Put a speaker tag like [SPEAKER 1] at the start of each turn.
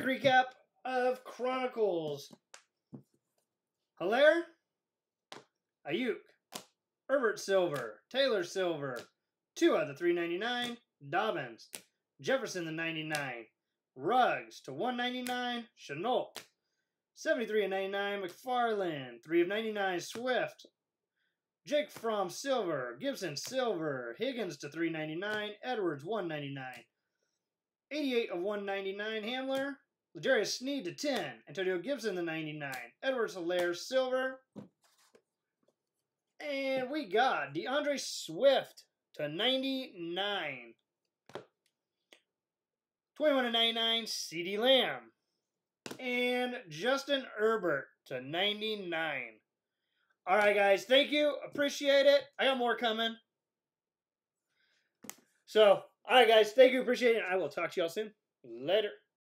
[SPEAKER 1] quick recap of Chronicles. Hilaire, Ayuk, Herbert Silver, Taylor Silver, Tua the 399, Dobbins, Jefferson the 99, Ruggs to 199, Chenault, 73 of 99, McFarland, 3 of 99, Swift, Jake Fromm Silver, Gibson Silver, Higgins to 399, Edwards 199, 88 of 199, Hamler, L'Jarius Sneed to 10, Antonio Gibson the 99, Edwards Hilaire Silver, and we got DeAndre Swift to 99. 21 of 99, CeeDee Lamb. And Justin Herbert to 99. All right, guys. Thank you. Appreciate it. I got more coming. So, all right, guys. Thank you. Appreciate it. I will talk to y'all soon. Later.